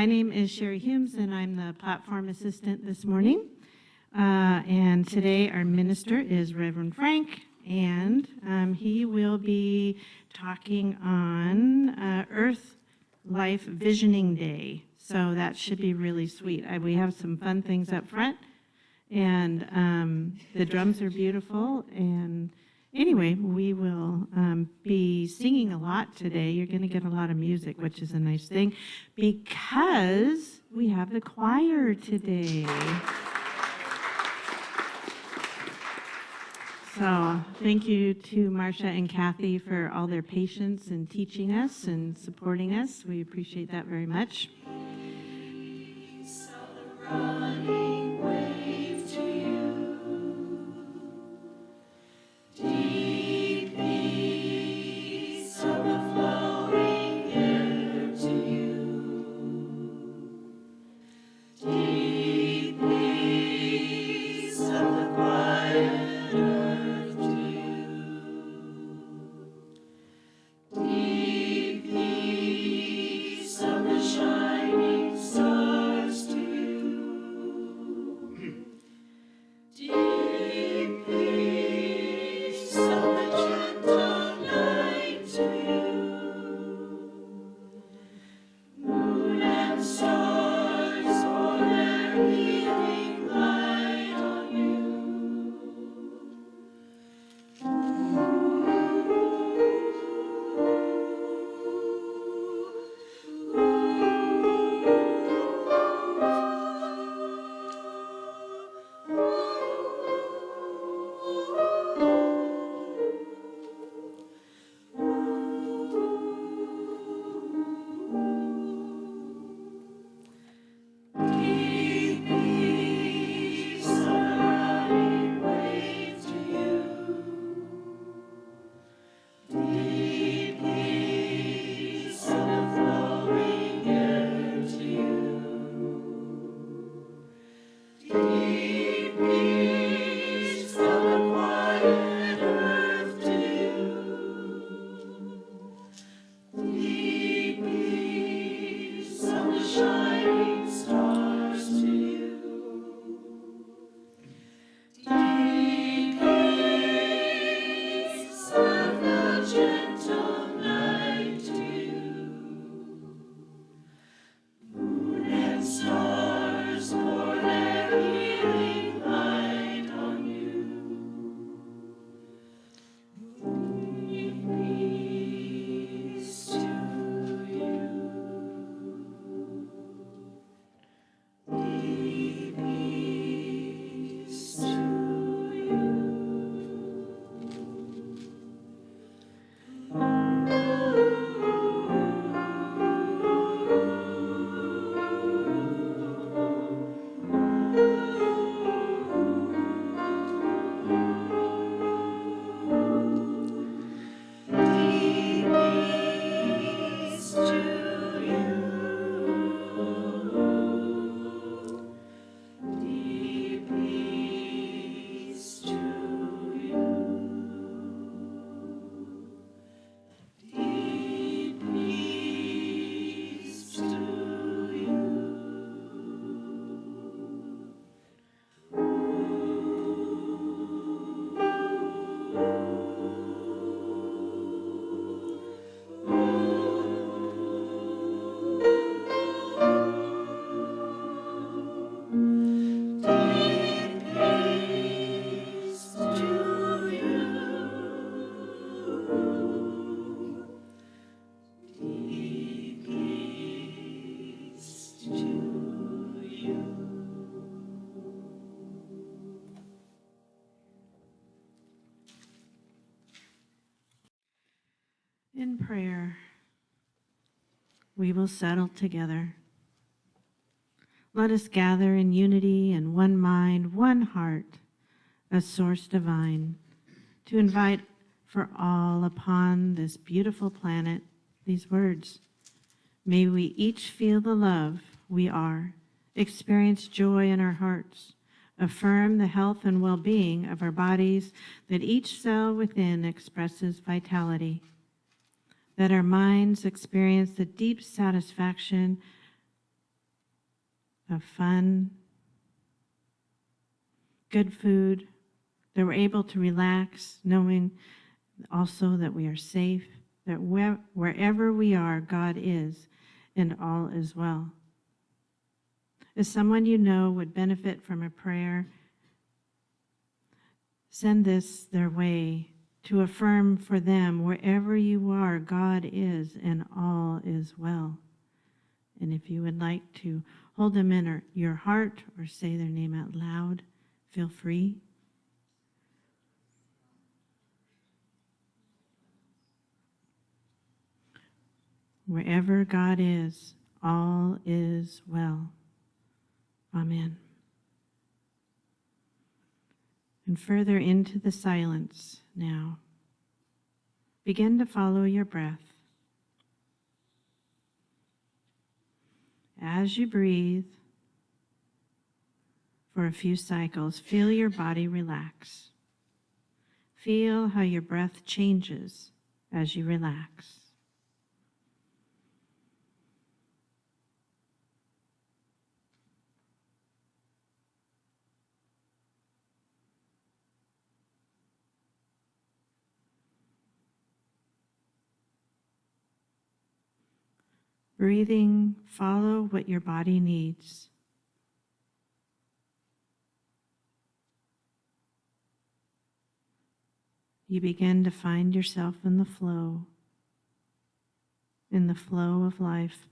My name is Shari and I'm the platform assistant this morning. And today our minister is Reverend Frank, and he will be talking on Earth Life Visioning Day. So that should be really sweet. We have some fun things up front, and the drums are beautiful. And anyway, we will be singing a lot today. You're going to get a lot of music, which is a nice thing, because we have the choir today. So thank you to Marcia and Kathy for all their patience in teaching us and supporting us. We appreciate that very much. In prayer, we will settle together. Let us gather in unity and one mind, one heart, a source divine, to invite for all upon this beautiful planet these words. May we each feel the love we are, experience joy in our hearts, affirm the health and well-being of our bodies, that each cell within expresses vitality, that our minds experience the deep satisfaction of fun, good food, that we're able to relax, knowing also that we are safe, that wherever we are, God is, and all is well. If someone you know would benefit from a prayer, send this their way to affirm for them, wherever you are, God is, and all is well. And if you would like to hold them in your heart or say their name out loud, feel free. Wherever God is, all is well. Amen. And further into the silence now, begin to follow your breath. As you breathe for a few cycles, feel your body relax. Feel how your breath changes as you relax. Breathing, follow what your body needs. You begin to find yourself in the flow of life.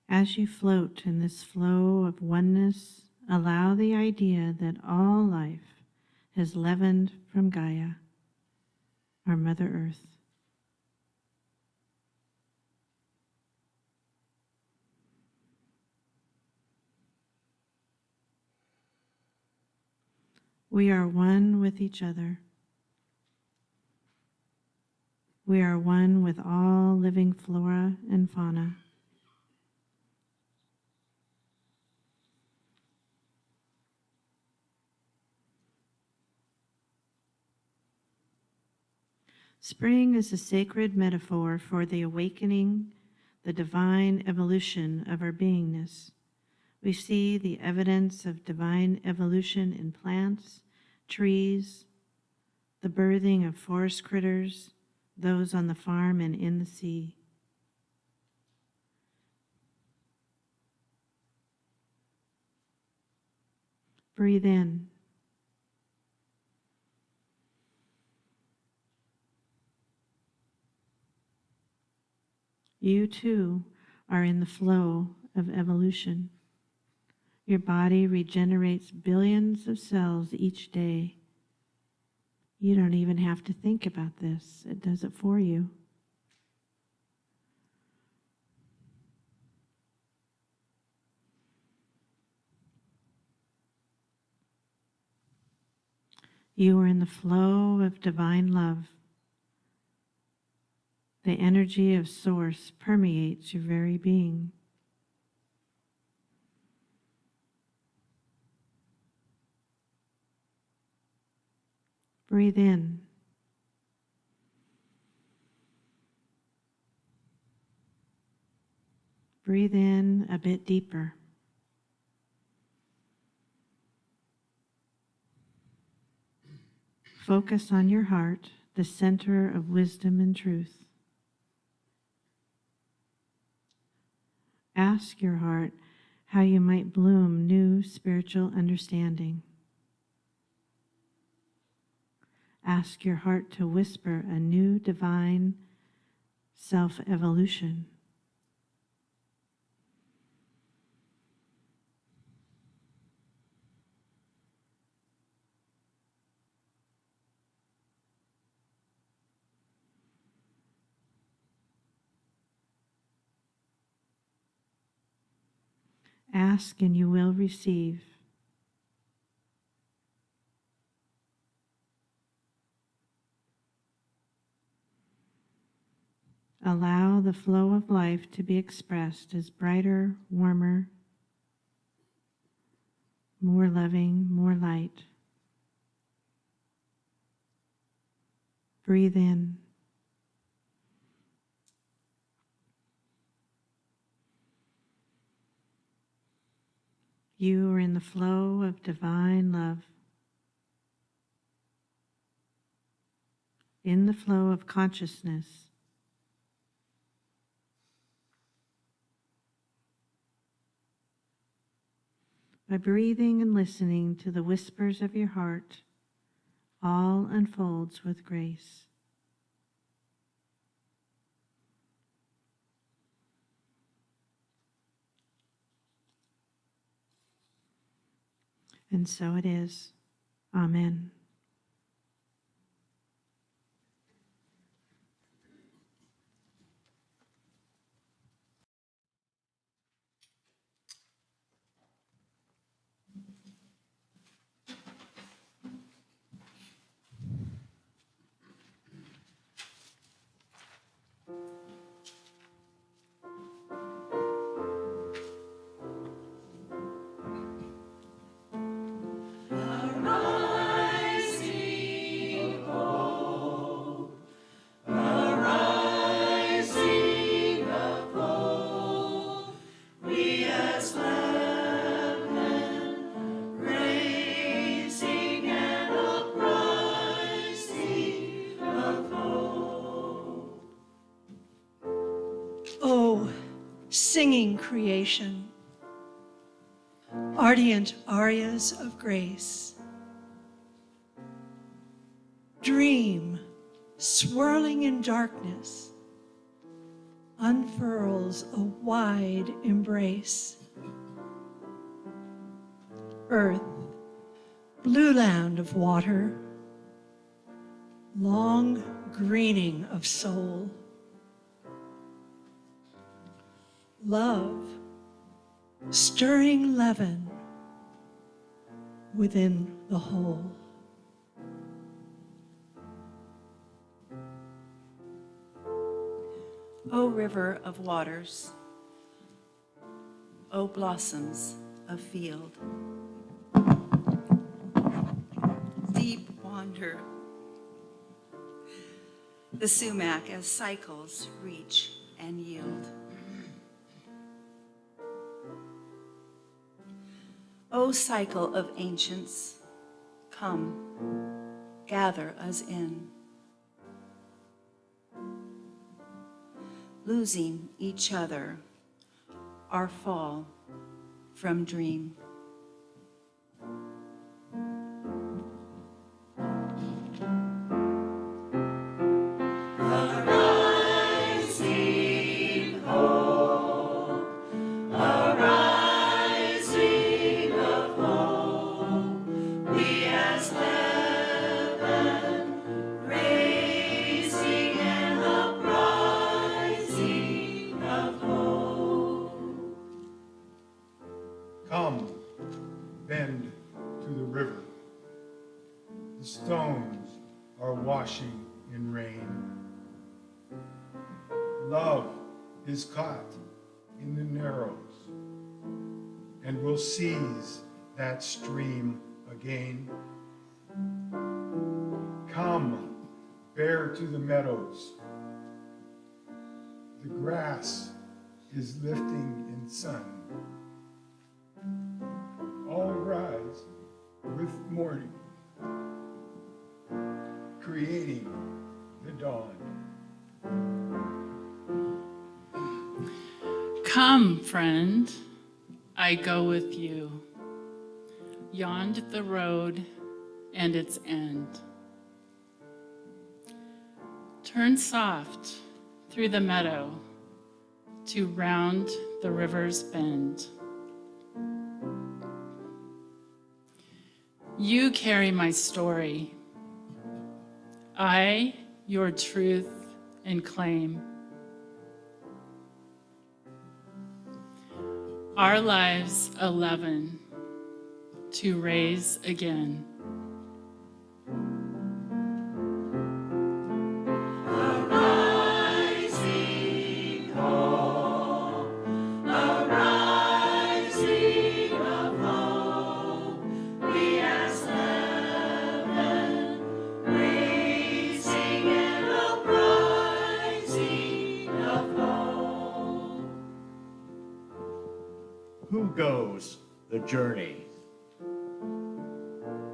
As you float in this flow of oneness, allow the idea that all life has leavened from Gaia, our Mother Earth. We are one with each other. We are one with all living flora and fauna. Spring is a sacred metaphor for the awakening, the divine evolution of our beingness. We see the evidence of divine evolution in plants, trees, the birthing of forest critters, those on the farm and in the sea. Breathe in. You too are in the flow of evolution. Your body regenerates billions of cells each day. You don't even have to think about this. It does it for you. You are in the flow of divine love. The energy of Source permeates your very being. Breathe in. Breathe in a bit deeper. Focus on your heart, the center of wisdom and truth. Ask your heart how you might bloom new spiritual understanding. Ask your heart to whisper a new divine self-evolution. Ask and you will receive. Allow the flow of life to be expressed as brighter, warmer, more loving, more light. Breathe in. You are in the flow of divine love, in the flow of consciousness. By breathing and listening to the whispers of your heart, all unfolds with grace. And so it is. Amen. Singing creation, ardent arias of grace. Dream, swirling in darkness, unfurls a wide embrace. Earth, blue land of water, long greening of soul. Love, stirring leaven within the whole. O river of waters, O blossoms of field, deep wander the sumac as cycles reach and yield. O cycle of ancients, come, gather us in. Losing each other, our fall from dream. Come, bend to the river. The stones are washing in rain. Love is caught in the narrows and will seize that stream again. Come, bear to the meadows. The grass is lifting in sun. All rise with morning, creating the dawn. Come, friend, I go with you. Yond the road and its end. Turn soft through the meadow to round the river's bend. You carry my story, I your truth and claim. Our lives a leaven to raise again. Sing it. goes the journey?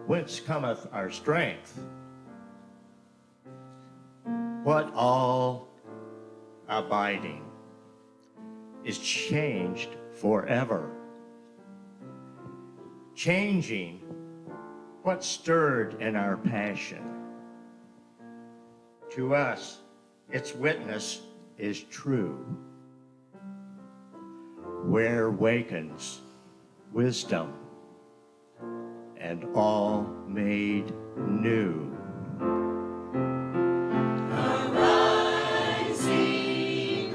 Whence cometh our strength? What all abiding is changed forever? Changing what stirred in our passion. To us, its witness is true. Where wakens wisdom and all made new. Arising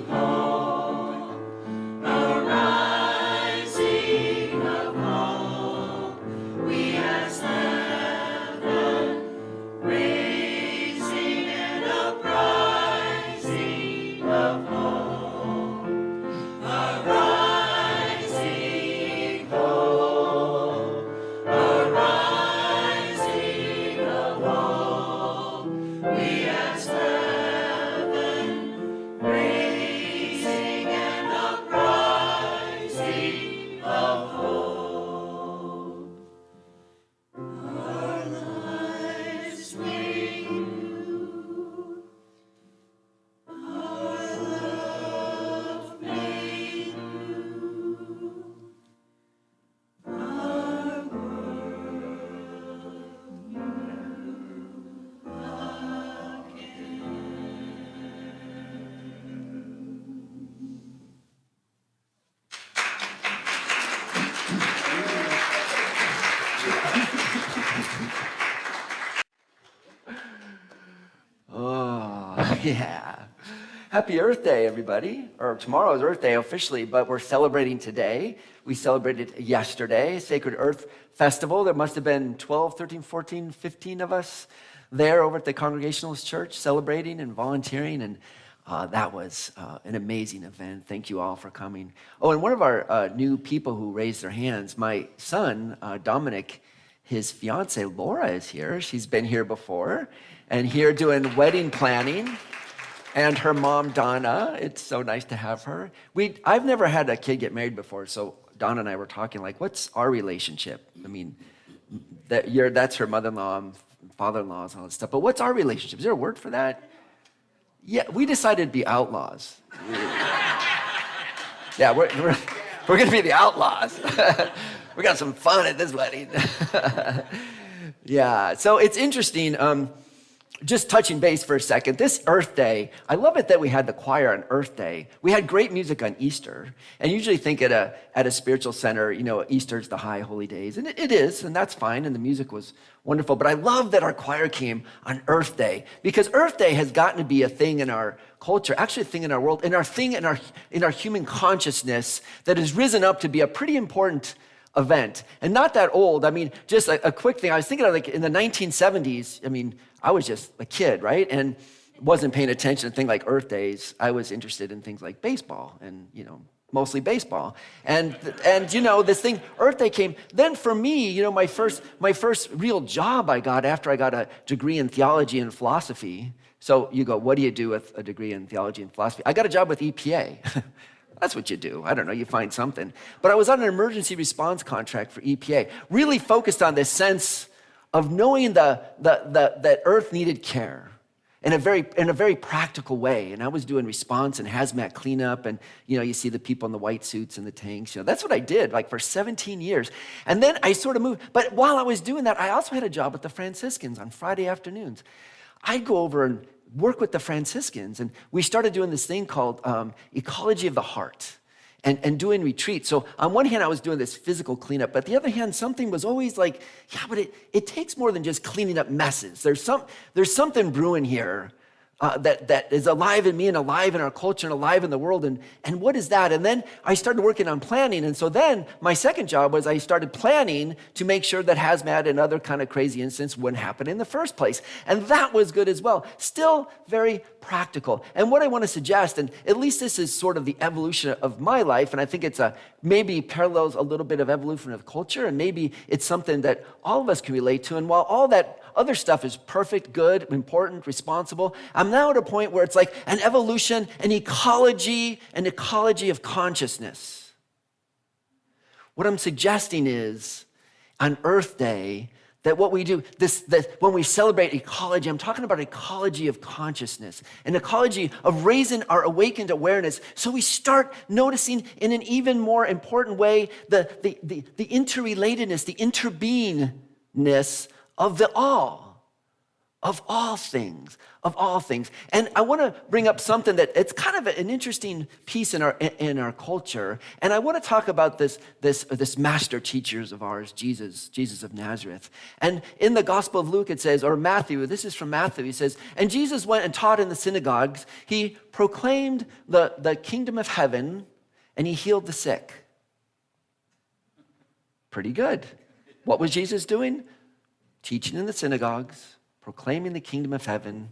hope, arising of hope, we as heaven, raising and uprising of hope, arising hope, arising of hope, we as heaven, raising and uprising of hope. Our lives made new, our love made new, our world new Oh, yeah. Happy Earth Day, everybody. Or tomorrow is Earth Day officially, but we're celebrating today. We celebrated yesterday, Sacred Earth Festival. There must have been 12, 13, 14, 15 of us there over at the Congregationalist Church celebrating and volunteering, and that was an amazing event. Thank you all for coming. Oh, and one of our new people who raised their hands, my son, Dominic, his fiance Laura is here. She's been here before and here doing wedding planning. And her mom, Donna, it's so nice to have her. I've never had a kid get married before, so Donna and I were talking, like, what's our relationship? I mean, that's her mother-in-law, father-in-laws, and all that stuff, but what's our relationship? Is there a word for that? Yeah, we decided to be outlaws. Yeah, we're going to be the outlaws. We got some fun at this wedding. Yeah, so it's interesting. Just touching base for a second, this Earth Day, I love it that we had the choir on Earth Day. We had great music on Easter. And usually think at a spiritual center, you know, Easter's the high holy days. And it is, and that's fine, and the music was wonderful. But I love that our choir came on Earth Day, because Earth Day has gotten to be a thing in our culture, actually a thing in our world, and our thing in our human consciousness that has risen up to be a pretty important event. And not that old. I mean, just a quick thing. I was thinking of, like, in the 1970s, I mean, I was just a kid, right? And wasn't paying attention to things like Earth Days. I was interested in things like baseball and, you know, mostly baseball. And you know, this thing, Earth Day came. Then for me, you know, my first real job I got after I got a degree in theology and philosophy. So you go, what do you do with a degree in theology and philosophy? I got a job with EPA. That's what you do. I don't know, you find something. But I was on an emergency response contract for EPA, really focused on this sense of knowing that Earth needed care in a very practical way. And I was doing response and hazmat cleanup, and you know, you see the people in the white suits and the tanks. You know, that's what I did, like, for 17 years. And then I sort of moved. But while I was doing that, I also had a job with the Franciscans on Friday afternoons. I'd go over and work with the Franciscans, and we started doing this thing called Ecology of the Heart. And doing retreats. So on one hand, I was doing this physical cleanup, but the other hand, something was always like, yeah, but it takes more than just cleaning up messes. There's something brewing here that is alive in me and alive in our culture and alive in the world. And what is that? And then I started working on planning. And so then my second job was I started planning to make sure that hazmat and other kind of crazy incidents wouldn't happen in the first place. And that was good as well. Still very practical. And what I want to suggest, and at least this is sort of the evolution of my life, and I think it's maybe parallels a little bit of evolution of culture, and maybe it's something that all of us can relate to. And while all that other stuff is perfect, good, important, responsible, I'm now at a point where it's like an evolution, an ecology of consciousness. What I'm suggesting is on Earth Day, that what we do, that when we celebrate ecology, I'm talking about ecology of consciousness, an ecology of raising our awakened awareness, so we start noticing in an even more important way the interrelatedness, the interbeingness of the all. Of all things. And I want to bring up something that it's kind of an interesting piece in our culture. And I want to talk about this master teachers of ours, Jesus of Nazareth. And in the Gospel of Luke, it says, or Matthew, this is from Matthew, he says, and Jesus went and taught in the synagogues. He proclaimed the kingdom of heaven, and he healed the sick. Pretty good. What was Jesus doing? Teaching in the synagogues, proclaiming the kingdom of heaven,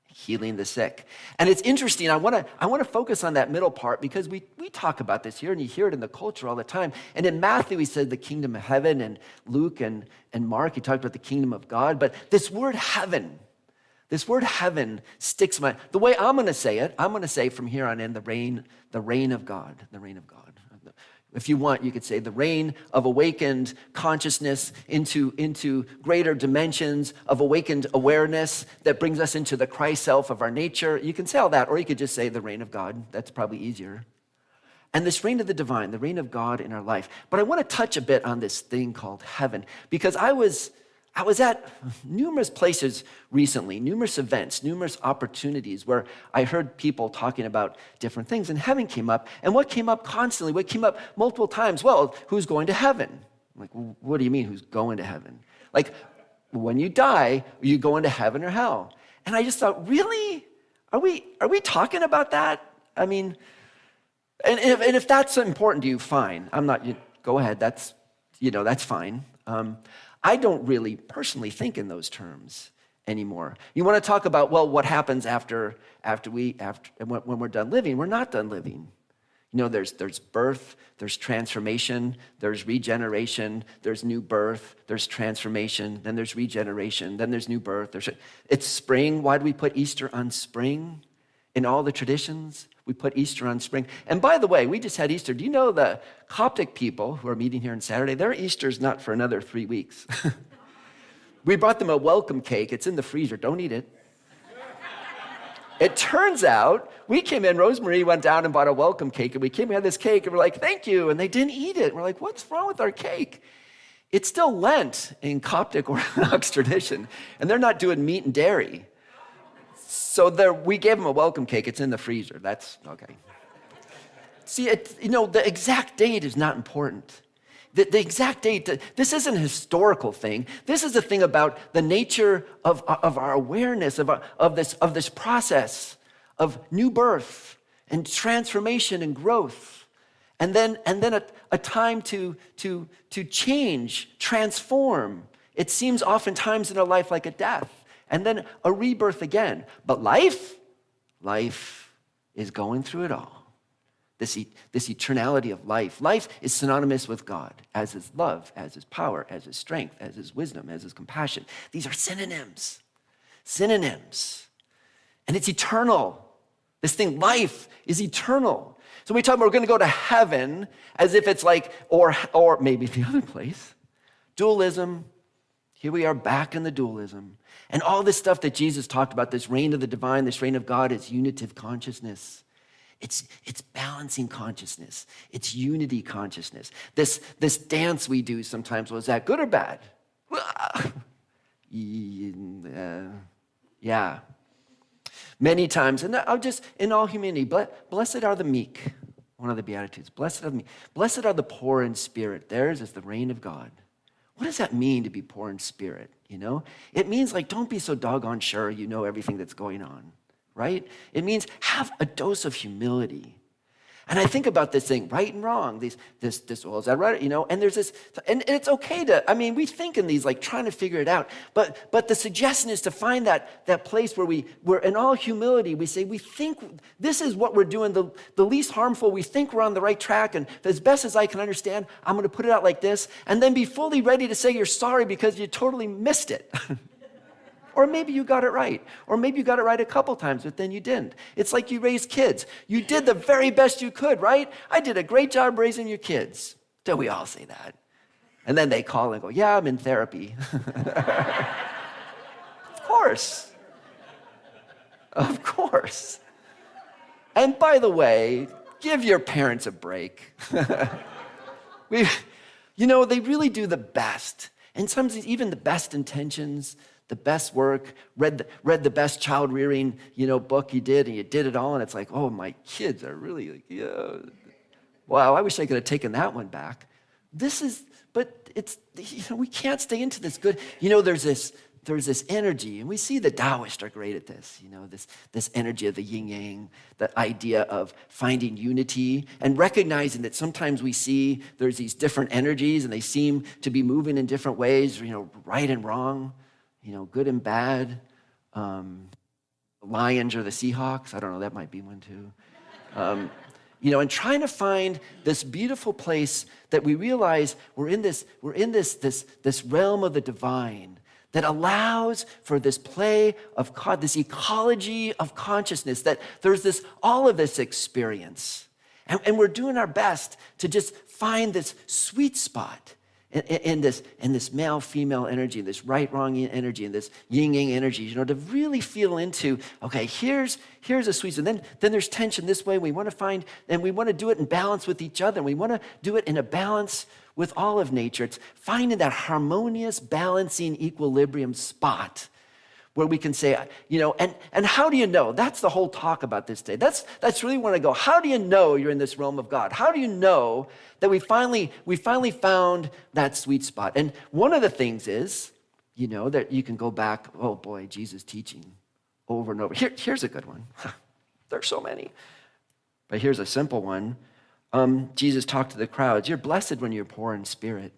healing the sick. And it's interesting, I want to focus on that middle part because we talk about this here and you hear it in the culture all the time. And in Matthew, he said the kingdom of heaven, and Luke and Mark, he talked about the kingdom of God. But this word heaven sticks in my, the way I'm going to say it, I'm going to say from here on in the reign of God, the reign of God. If you want, you could say the reign of awakened consciousness into greater dimensions of awakened awareness that brings us into the Christ self of our nature. You can say all that, or you could just say the reign of God. That's probably easier. And this reign of the divine, the reign of God in our life. But I want to touch a bit on this thing called heaven, because I was at numerous places recently, numerous events, numerous opportunities where I heard people talking about different things, and heaven came up. And what came up constantly, what came up multiple times? Well, who's going to heaven? I'm like, well, what do you mean, who's going to heaven? Like, when you die, are you going to heaven or hell? And I just thought, really? Are we talking about that? I mean, and if that's important to you, fine. I'm not. Go ahead. That's fine. I don't really personally think in those terms anymore. You want to talk about, well, what happens after when we're done living? We're not done living. There's birth, there's transformation, there's regeneration, there's new birth, there's transformation, then there's regeneration, then there's new birth. It's spring. Why do we put Easter on spring? In all the traditions, we put Easter on spring. And by the way, we just had Easter. Do you know the Coptic people who are meeting here on Saturday, their Easter's not for another 3 weeks. We brought them a welcome cake. It's in the freezer. Don't eat it. It turns out, we came in, Rosemarie went down and bought a welcome cake, and we had this cake, and we're like, thank you, and they didn't eat it. We're like, what's wrong with our cake? It's still Lent in Coptic Orthodox tradition, and they're not doing meat and dairy. So we gave them a welcome cake. It's in the freezer. That's okay. See, the exact date is not important. The exact date, this isn't a historical thing. This is a thing about the nature of our awareness of this process of new birth and transformation and growth. And then a time to change, transform. It seems oftentimes in our life like a death. And then a rebirth again. But life is going through it all. This eternality of life. Life is synonymous with God, as is love, as is power, as is strength, as is wisdom, as is compassion. These are synonyms. Synonyms. And it's eternal. This thing, life, is eternal. So we talk about we're going to go to heaven as if it's like, or maybe the other place. Dualism. Here we are back in the dualism. And all this stuff that Jesus talked about, this reign of the divine, this reign of God, is unitive consciousness. It's balancing consciousness. It's unity consciousness. This dance we do sometimes, was that good or bad? Yeah. Many times, and I'll just, in all humanity, blessed are the meek, one of the Beatitudes. Blessed are the meek. Blessed are the poor in spirit. Theirs is the reign of God. What does that mean to be poor in spirit, It means don't be so doggone sure you know everything that's going on, right? It means have a dose of humility. And I think about this thing, right and wrong, this, well, is that right? And there's this, and it's okay to, we think in these, trying to figure it out, but the suggestion is to find that place where we're in all humility, we say, we think this is what we're doing, the least harmful, we think we're on the right track, and as best as I can understand, I'm going to put it out like this, and then be fully ready to say you're sorry because you totally missed it. Or maybe you got it right. Or maybe you got it right a couple times, but then you didn't. It's like you raised kids. You did the very best you could, right? I did a great job raising your kids. Don't we all say that? And then they call and go, yeah, I'm in therapy. Of course. Of course. And by the way, give your parents a break. They really do the best. And sometimes even the best intentions, the best work, read the best child rearing, book you did, and you did it all, and it's like, oh, my kids are really like, yeah. Wow, I wish I could have taken that one back. But it's, we can't stay into this good. There's this energy, and we see the Taoists are great at this, this energy of the yin-yang, the idea of finding unity and recognizing that sometimes we see there's these different energies and they seem to be moving in different ways, right and wrong, good and bad. The lions or the Seahawks, I don't know, that might be one too. And trying to find this beautiful place that we realize we're in this realm of the divine that allows for this play of this ecology of consciousness, that there's all of this experience. And we're doing our best to just find this sweet spot in this male-female energy, this right-wrong energy, and this yin-yang energy, to really feel into, okay, here's a sweet spot. Then there's tension this way. We want to find, and we want to do it in balance with each other. And we want to do it in a balance with all of nature. It's finding that harmonious, balancing equilibrium spot where we can say, and how do you know? That's the whole talk about this day. That's really where I go. How do you know you're in this realm of God? How do you know that we finally found that sweet spot? And one of the things is, that you can go back, oh boy, Jesus teaching over and over. Here's a good one. There's so many. But here's a simple one. Jesus talked to the crowds. You're blessed when you're poor in spirit.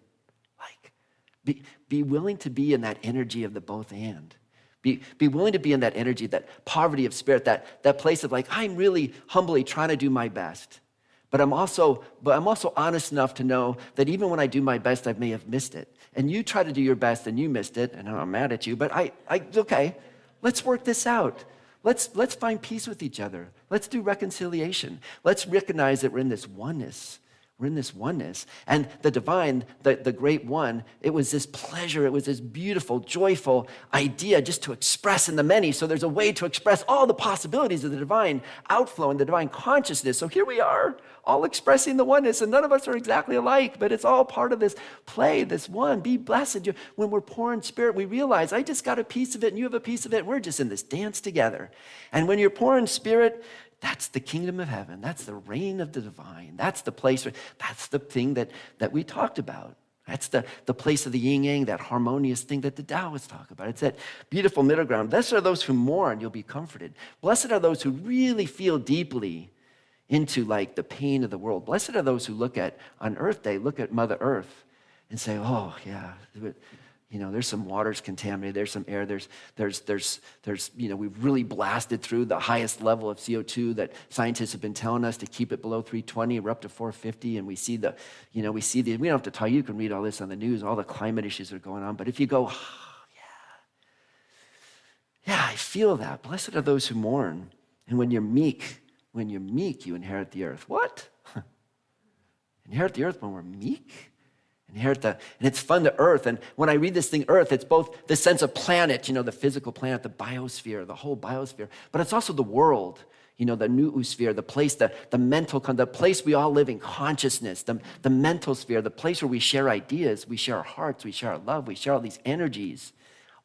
Be willing to be in that energy of the both and. Be willing to be in that energy, that poverty of spirit, that place of I'm really humbly trying to do my best. But I'm also honest enough to know that even when I do my best, I may have missed it. And you try to do your best and you missed it, and I'm mad at you, but okay, let's work this out. Let's find peace with each other. Let's do reconciliation. Let's recognize that we're in this oneness. We're in this oneness. And the divine, the great one, it was this pleasure, it was this beautiful, joyful idea just to express in the many. So there's a way to express all the possibilities of the divine outflow and the divine consciousness. So here we are, all expressing the oneness, and none of us are exactly alike, but it's all part of this play, this one. Be blessed. When we're poor in spirit, we realize I just got a piece of it and you have a piece of it. We're just in this dance together. And when you're poor in spirit, that's the kingdom of heaven. That's the reign of the divine. That's the place, that's the thing that we talked about. That's the place of the yin-yang, that harmonious thing that the Taoists talk about. It's that beautiful middle ground. Blessed are those who mourn, you'll be comforted. Blessed are those who really feel deeply into the pain of the world. Blessed are those who on Earth Day, look at Mother Earth and say, oh yeah, there's some waters contaminated, there's some air, we've really blasted through the highest level of CO2 that scientists have been telling us to keep it below 320. We're up to 450, and we don't have to tell you, you can read all this on the news, all the climate issues that are going on. But if you go, oh, yeah, I feel that. Blessed are those who mourn. And when you're meek, you inherit the earth. What? Inherit the earth when we're meek? And it's fun, the earth. And when I read this thing, earth, it's both the sense of planet, the physical planet, the biosphere, the whole biosphere, but it's also the world, the noosphere, the place, the mental, the place we all live in, consciousness, the mental sphere, the place where we share ideas, we share our hearts, we share our love, we share all these energies,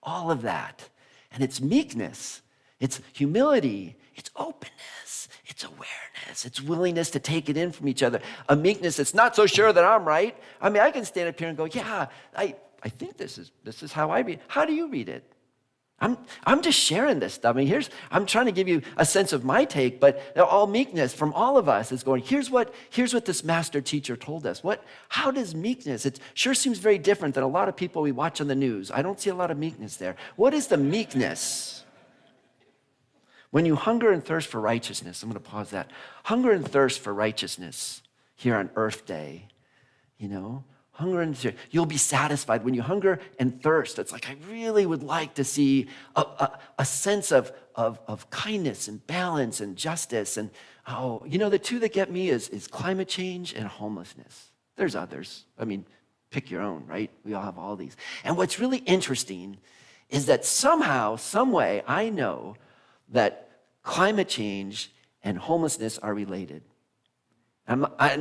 all of that. And it's meekness, it's humility, it's openness, it's awareness, it's willingness to take it in from each other. A meekness that's not so sure that I'm right. I mean, I can stand up here and go, yeah, I think this is how I read. How do you read it? I'm just sharing this stuff. I mean, I'm trying to give you a sense of my take, but all meekness from all of us is going, here's what this master teacher told us. How does meekness, it sure seems very different than a lot of people we watch on the news. I don't see a lot of meekness there. What is the meekness? When you hunger and thirst for righteousness, I'm going to pause that. Hunger and thirst for righteousness here on Earth Day, hunger and thirst. You'll be satisfied when you hunger and thirst. It's I really would like to see a sense of kindness and balance and justice. And the two that get me is climate change and homelessness. There's others. I mean, pick your own, right? We all have all these. And what's really interesting is that somehow, some way, I know that climate change and homelessness are related.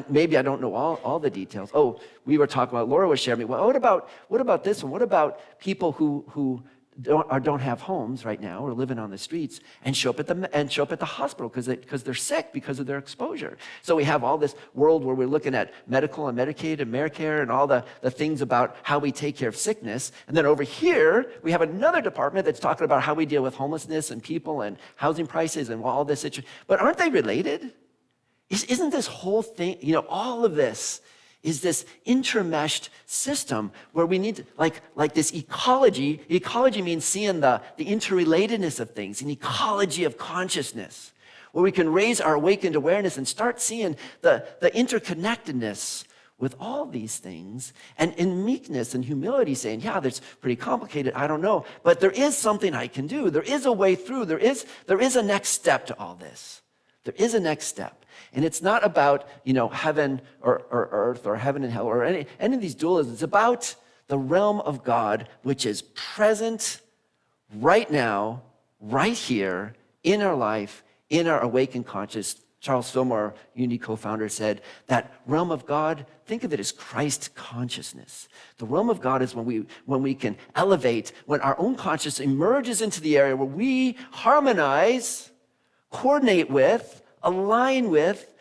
Maybe I don't know all the details. Oh, we were talking about, Laura was sharing me, well, what about this one? What about people who don't have homes right now or living on the streets and show up at the hospital because they're sick because of their exposure? So we have all this world where we're looking at medical and Medicaid and Medicare and all the things about how we take care of sickness. And then over here, we have another department that's talking about how we deal with homelessness and people and housing prices and all this. But aren't they related? Isn't this whole thing, all of this is this intermeshed system where we need to, like this ecology. Ecology means seeing the interrelatedness of things, an ecology of consciousness, where we can raise our awakened awareness and start seeing the interconnectedness with all these things, and in meekness and humility saying, yeah, that's pretty complicated, I don't know, but there is something I can do. There is a way through. There is a next step to all this. There is a next step. And it's not about, heaven or earth or heaven and hell or any of these dualisms. It's about the realm of God, which is present right now, right here, in our life, in our awakened conscious. Charles Fillmore, Unity co-founder, said that realm of God, think of it as Christ consciousness. The realm of God is when we can elevate, when our own consciousness emerges into the area where we harmonize, coordinate with, align with,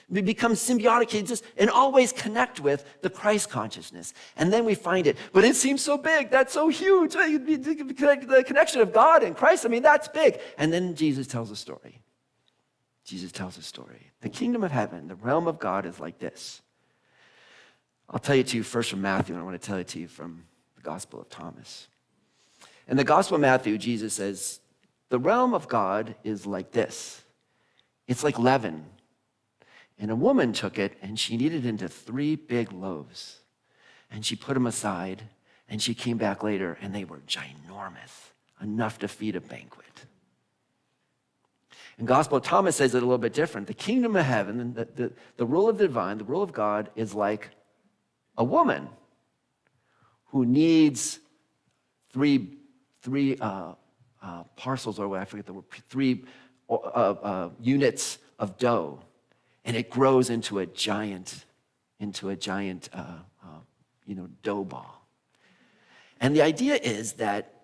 we become symbiotic and always connect with the Christ consciousness. And then we find it. But it seems so big. That's so huge. The connection of God and Christ, that's big. And then Jesus tells a story. Jesus tells a story. The kingdom of heaven, the realm of God is like this. I'll tell you to you first from Matthew, and I want to tell it to you from the Gospel of Thomas. In the Gospel of Matthew, Jesus says, the realm of God is like this. It's like leaven. And a woman took it and she kneaded it into 3 big loaves. And she put them aside and she came back later and they were ginormous, enough to feed a banquet. And Gospel of Thomas says it a little bit different. The kingdom of heaven, the rule of the divine, the rule of God is like a woman who needs three parcels, or I forget the word, 3 units of dough, and it grows into a giant dough ball. And the idea is that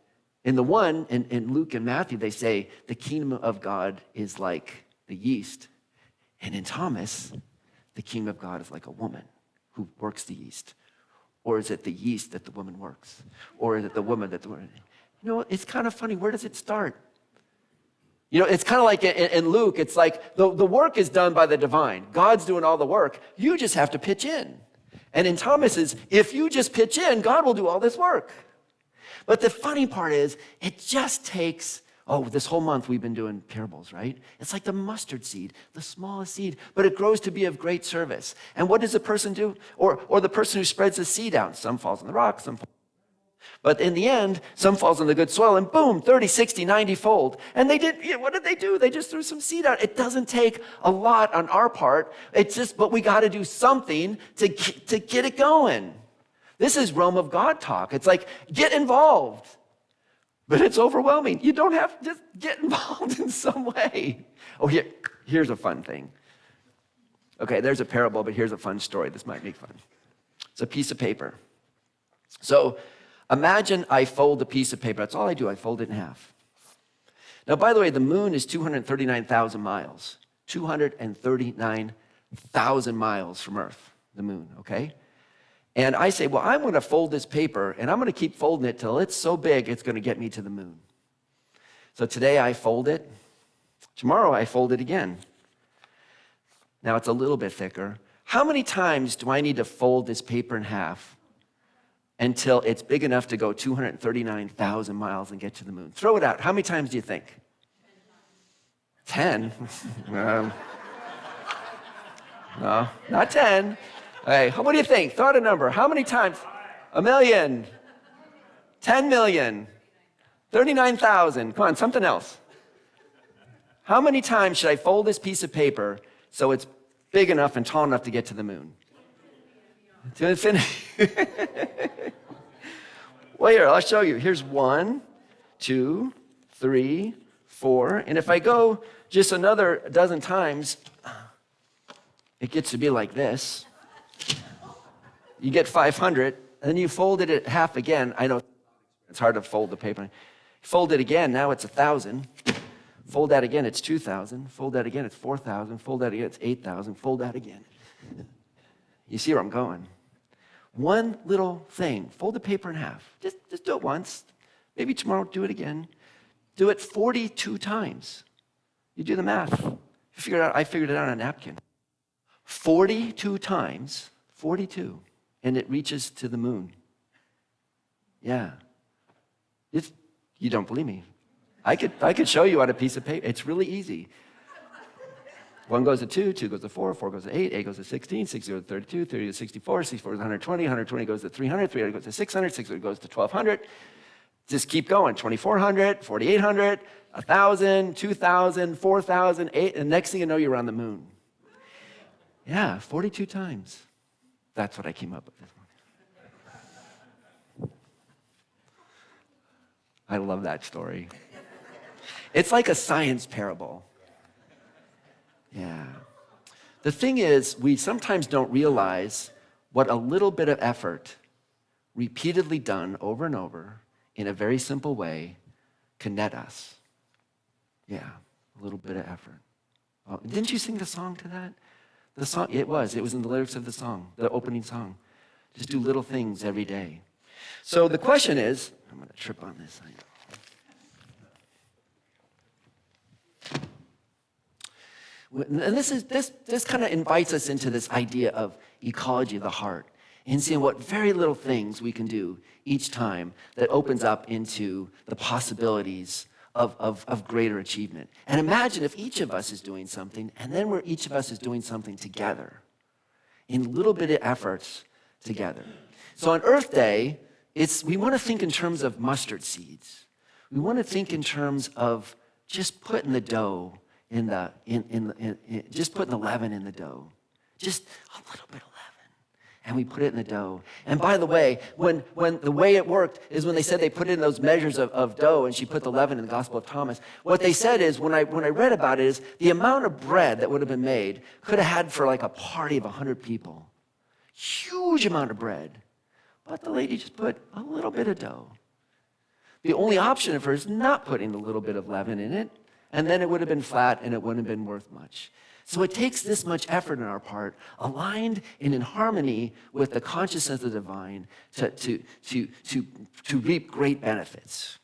in Luke and Matthew, they say the kingdom of God is like the yeast. And in Thomas, the kingdom of God is like a woman who works the yeast. Or is it the yeast that the woman works? Or is it the woman that the woman... it's kind of funny. Where does it start? It's kind of like in Luke, it's like the work is done by the divine. God's doing all the work. You just have to pitch in. And in Thomas is, if you just pitch in, God will do all this work. But the funny part is, it just takes, this whole month we've been doing parables, right? It's like the mustard seed, the smallest seed, but it grows to be of great service. And what does the person do? Or the person who spreads the seed out. Some falls on the rock, some falls. But in the end, some falls in the good soil and boom, 30, 60, 90-fold. And what did they do? They just threw some seed out. It doesn't take a lot on our part. But we got to do something to get it going. This is realm of God talk. It's like, get involved. But it's overwhelming. You don't have to just get involved in some way. Oh, here's a fun thing. Okay, there's a parable, but here's a fun story. This might make fun. It's a piece of paper. So imagine I fold a piece of paper. That's all I do. I fold it in half. Now, by the way, the moon is 239,000 miles. 239,000 miles from Earth, the moon, okay? And I say, well, I'm going to fold this paper, and I'm going to keep folding it till it's so big it's going to get me to the moon. So today I fold it. Tomorrow I fold it again. Now it's a little bit thicker. How many times do I need to fold this paper in half until it's big enough to go 239,000 miles and get to the moon? Throw it out. How many times do you think? 10? No, not 10. Hey, what do you think? Throw out a number. How many times? 1 million. 10 million. 39,000. Come on, something else. How many times should I fold this piece of paper so it's big enough and tall enough to get to the moon? To infinity. Well, here, I'll show you. Here's 1, 2, 3, 4. And if I go just another dozen times, it gets to be like this. You get 500, and then you fold it at half again. I know it's hard to fold the paper. Fold it again, now it's 1,000. Fold that again, it's 2,000. Fold that again, it's 4,000. Fold that again, it's 8,000. Fold that again. You see where I'm going? One little thing, fold the paper in half. Just do it once. Maybe tomorrow, do it again. Do it 42 times. You do the math. I figured it out on a napkin. 42 times, 42, and it reaches to the moon. Yeah. You don't believe me. I could show you on a piece of paper. It's really easy. 1 goes to 2, 2 goes to 4, 4 goes to 8, 8 goes to 16, 16 goes to 32, 30 to 64, 64 goes to 120, 120 goes to 300, 300 goes to 600, 600 goes to 1,200. Just keep going, 2,400, 4,800, 1,000, 2,000, 4,000, 8, and next thing you know, you're on the moon. Yeah, 42 times. That's what I came up with this morning. I love that story. It's like a science parable. Yeah. The thing is, we sometimes don't realize what a little bit of effort, repeatedly done over and over, in a very simple way, can net us. Yeah, a little bit of effort. Oh, didn't you sing the song to that? The song, it was in the lyrics of the song, the opening song. Just do little things every day. So the question is, I'm going to trip on this. I know. And this kind of invites us into this idea of ecology of the heart and seeing what very little things we can do each time that opens up into the possibilities of greater achievement. And imagine if each of us is doing something, and then where each of us is doing something together, in little bit of efforts together. So on Earth Day, we want to think in terms of mustard seeds. We want to think in terms of just putting the dough just putting the leaven in the dough. Just a little bit of leaven. And we put it in the dough. And by the way, when the way it worked is when they said they put in those measures of dough and she put the leaven in the Gospel of Thomas, what they said is, when I read about it, is the amount of bread that would have been made could have had for like a party of 100 people. Huge amount of bread. But the lady just put a little bit of dough. The only option of her is not putting a little bit of leaven in it. And then it would have been flat and it wouldn't have been worth much. So it takes this much effort on our part, aligned and in harmony with the consciousness of the divine, to reap great benefits.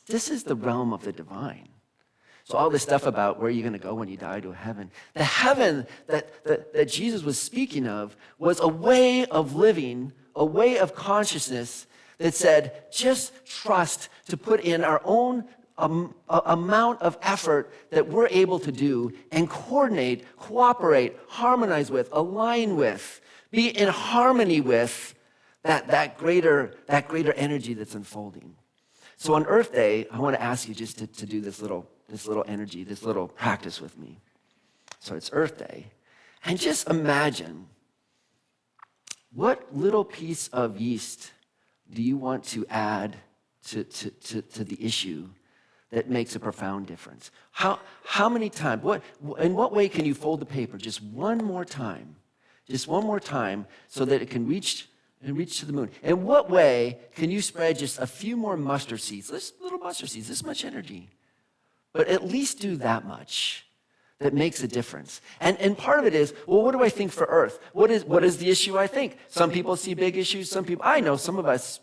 This is the realm of the divine. So all this stuff about where you're going to go when you die to a heaven. The heaven that Jesus was speaking of was a way of living, a way of consciousness that said, just trust to put in our own amount of effort that we're able to do and coordinate, cooperate, harmonize with, align with, be in harmony with that greater energy that's unfolding. So on Earth Day, I want to ask you just to do this little energy, this little practice with me. So it's Earth Day. And just imagine, what little piece of yeast do you want to add to the issue that makes a profound difference? How many times? In what way can you fold the paper just one more time? Just one more time so that it can reach to the moon. In what way can you spread just a few more mustard seeds, little mustard seeds, this much energy, but at least do that much that makes a difference? And part of it is, well, what do I think for Earth? What is the issue I think? Some people see big issues. I know some of us,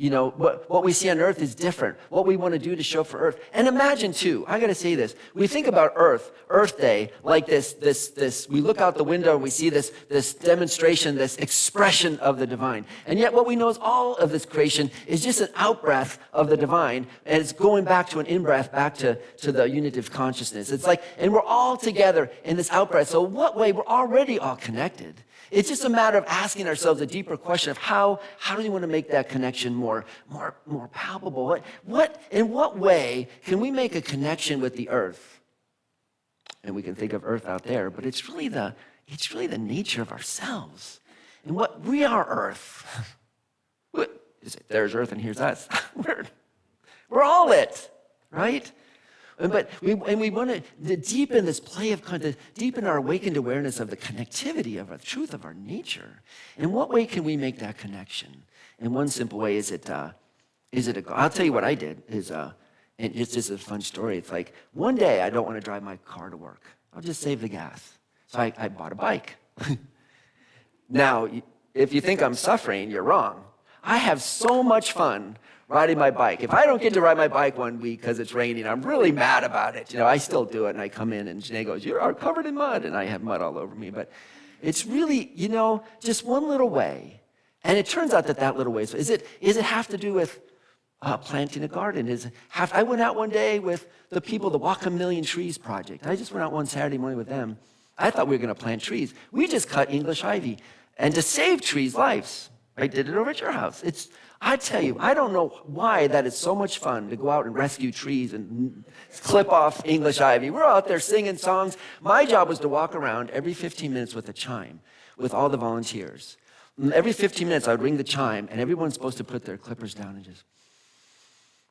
what we see on Earth is different. What we want to do to show for Earth. And imagine too, I got to say this. We think about Earth Day, like this. We look out the window and we see this demonstration, this expression of the divine. And yet what we know is all of this creation is just an out-breath of the divine. And it's going back to an in-breath, back to the unitive consciousness. It's like, and we're all together in this out-breath. So what way? We're already all connected. It's just a matter of asking ourselves a deeper question of how do we want to make that connection more palpable? In what way can we make a connection with the earth? And we can think of earth out there, but it's really the nature of ourselves. And what we are Earth. There's Earth and here's us. We're all it, right? But we want to deepen this play of content, deepen our awakened awareness of the connectivity of the truth of our nature. In what way can we make that connection? And one simple way is I'll tell you what I did is, and it's just a fun story. It's like one day I don't want to drive my car to work. I'll just save the gas. So I bought a bike. Now, if you think I'm suffering, you're wrong. I have so much fun riding my bike. If I don't get to ride my bike one week because it's raining, I'm really mad about it. I still do it, and I come in, and Janae goes, "You are covered in mud," and I have mud all over me. But it's really, just one little way. And it turns out that little way, is it have to do with planting a garden? I went out one day with the people, the Walk a Million Trees Project. I just went out one Saturday morning with them. I thought we were going to plant trees. We just cut English ivy. And to save trees' lives, I did it over at your house. I tell you, I don't know why that is so much fun to go out and rescue trees and clip off English ivy. We're out there singing songs. My job was to walk around every 15 minutes with a chime with all the volunteers. And every 15 minutes, I would ring the chime, and everyone's supposed to put their clippers down and just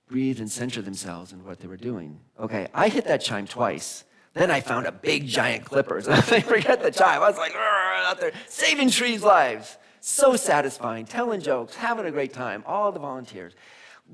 breathe and center themselves in what they were doing. Okay, I hit that chime twice. Then I found a big, giant clippers. I forget the chime. I was like, out there, saving trees' lives. So satisfying, telling jokes, having a great time, all the volunteers.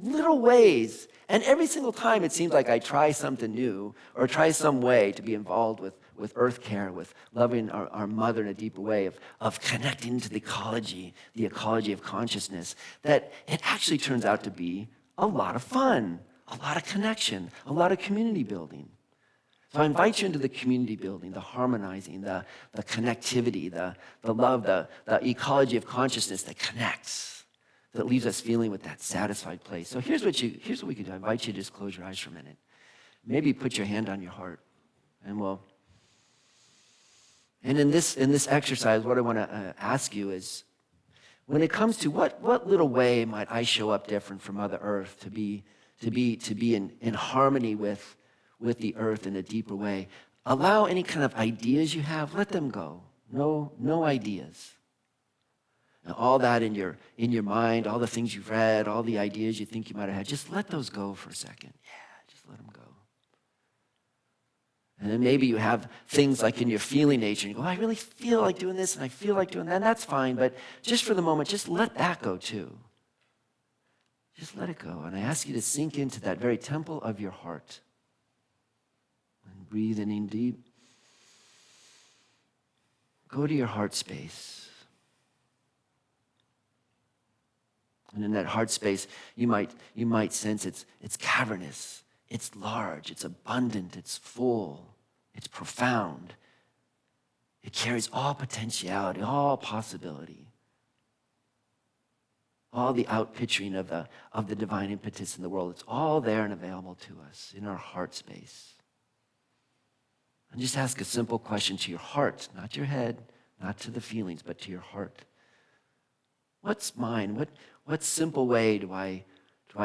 Little ways. And every single time it seems like I try something new or try some way to be involved with earth care, with loving our mother in a deeper way, of connecting to the ecology of consciousness, that it actually turns out to be a lot of fun, a lot of connection, a lot of community building. So I invite you into the community building, the harmonizing, the connectivity, the love, the ecology of consciousness that connects, that leaves us feeling with that satisfied place. So here's what we could do. I invite you to just close your eyes for a minute. Maybe put your hand on your heart, and in this exercise, what I want to ask you is, when it comes to what little way might I show up different from Mother Earth to be in harmony with the earth in a deeper way. Allow any kind of ideas you have, let them go. No ideas. And all that in your mind, all the things you've read, all the ideas you think you might have had, just let those go for a second. Yeah, just let them go. And then maybe you have things like in your feeling nature, and you go, I really feel like doing this, and I feel like doing that, and that's fine, but just for the moment, just let that go too. Just let it go. And I ask you to sink into that very temple of your heart. And breathe in deep. Go to your heart space. And in that heart space, you might sense it's cavernous, it's large, it's abundant, it's full, it's profound. It carries all potentiality, all possibility, all the outpicturing of the divine impetus in the world. It's all there and available to us in our heart space. And just ask a simple question to your heart, not your head, not to the feelings, but to your heart. What's mine? What simple way do I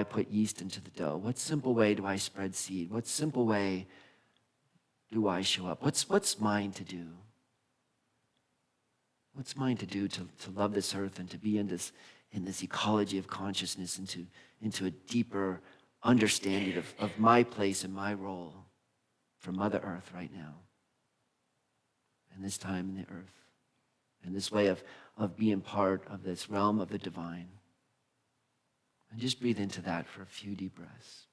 put yeast into the dough? What simple way do I spread seed? What simple way do I show up? What's mine to do? What's mine to do to love this earth and to be in this ecology of consciousness, into a deeper understanding of my place and my role for Mother Earth right now, and this time in the earth, and this way of being part of this realm of the divine. And just breathe into that for a few deep breaths.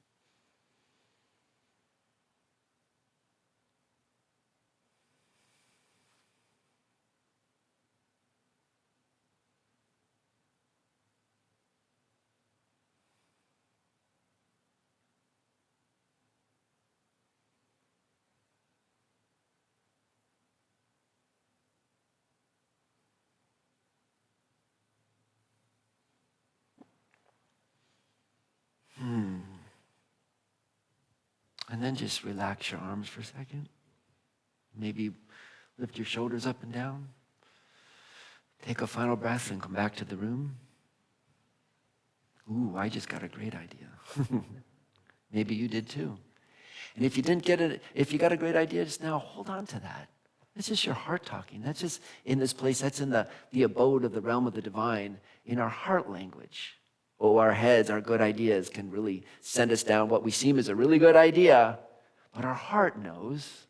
And then just relax your arms for a second. Maybe lift your shoulders up and down. Take a final breath and come back to the room. Ooh, I just got a great idea. Maybe you did too. And if you didn't get it, if you got a great idea just now, hold on to that. That's just your heart talking. That's just in this place. That's in the abode of the realm of the divine, in our heart language. Oh, our heads, our good ideas can really send us down what we seem is a really good idea, but our heart knows.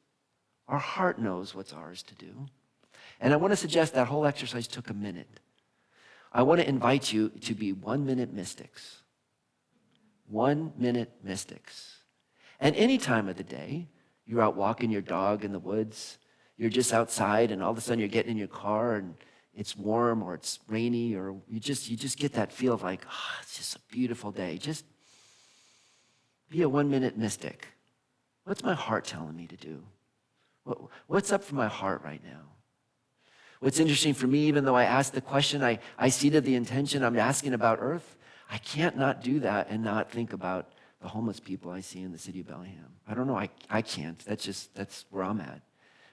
Our heart knows what's ours to do. And I want to suggest that whole exercise took a minute. I want to invite you to be 1-minute mystics. 1-minute mystics. And any time of the day, you're out walking your dog in the woods, you're just outside, and all of a sudden you're getting in your car and it's warm or it's rainy, or you just get that feel of like, it's just a beautiful day. Just be a 1-minute mystic. What's my heart telling me to do? What's up for my heart right now? What's interesting for me, even though I asked the question, I seeded the intention, I'm asking about Earth, I can't not do that and not think about the homeless people I see in the city of Bellingham. I don't know, I can't. That's where I'm at.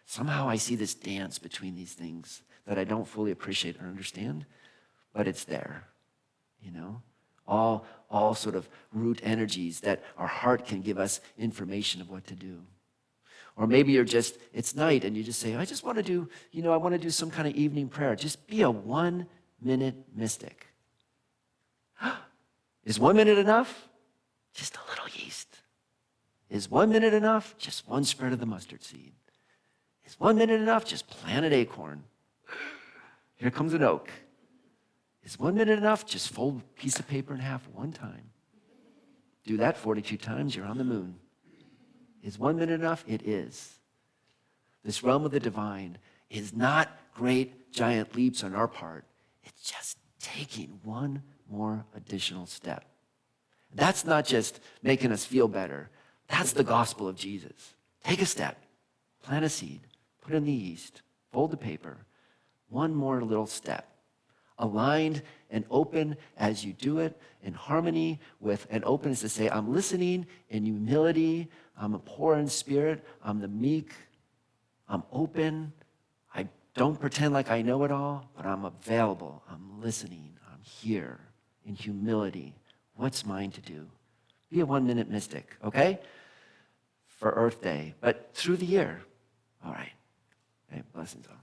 Somehow I see this dance between these things that I don't fully appreciate or understand, but it's there, you know? All sort of root energies that our heart can give us information of what to do. Or maybe it's night and you just say, I just want to do, I want to do some kind of evening prayer. Just be a 1-minute mystic. Is 1 minute enough? Just a little yeast. Is 1 minute enough? Just one spread of the mustard seed. Is 1 minute enough? Just plant an acorn. Here comes an oak. Is 1 minute enough? Just fold a piece of paper in half one time. Do that 42 times, you're on the moon. Is 1 minute enough? It is. This realm of the divine is not great giant leaps on our part. It's just taking one more additional step. That's not just making us feel better. That's the gospel of Jesus. Take a step, plant a seed, put in the yeast, fold the paper. One more little step. Aligned and open as you do it, in harmony with an openness to say, I'm listening in humility, I'm a poor in spirit, I'm the meek, I'm open, I don't pretend like I know it all, but I'm available, I'm listening, I'm here in humility. What's mine to do? Be a 1-minute mystic, okay? For Earth Day, but through the year. All right. Hey, blessings all.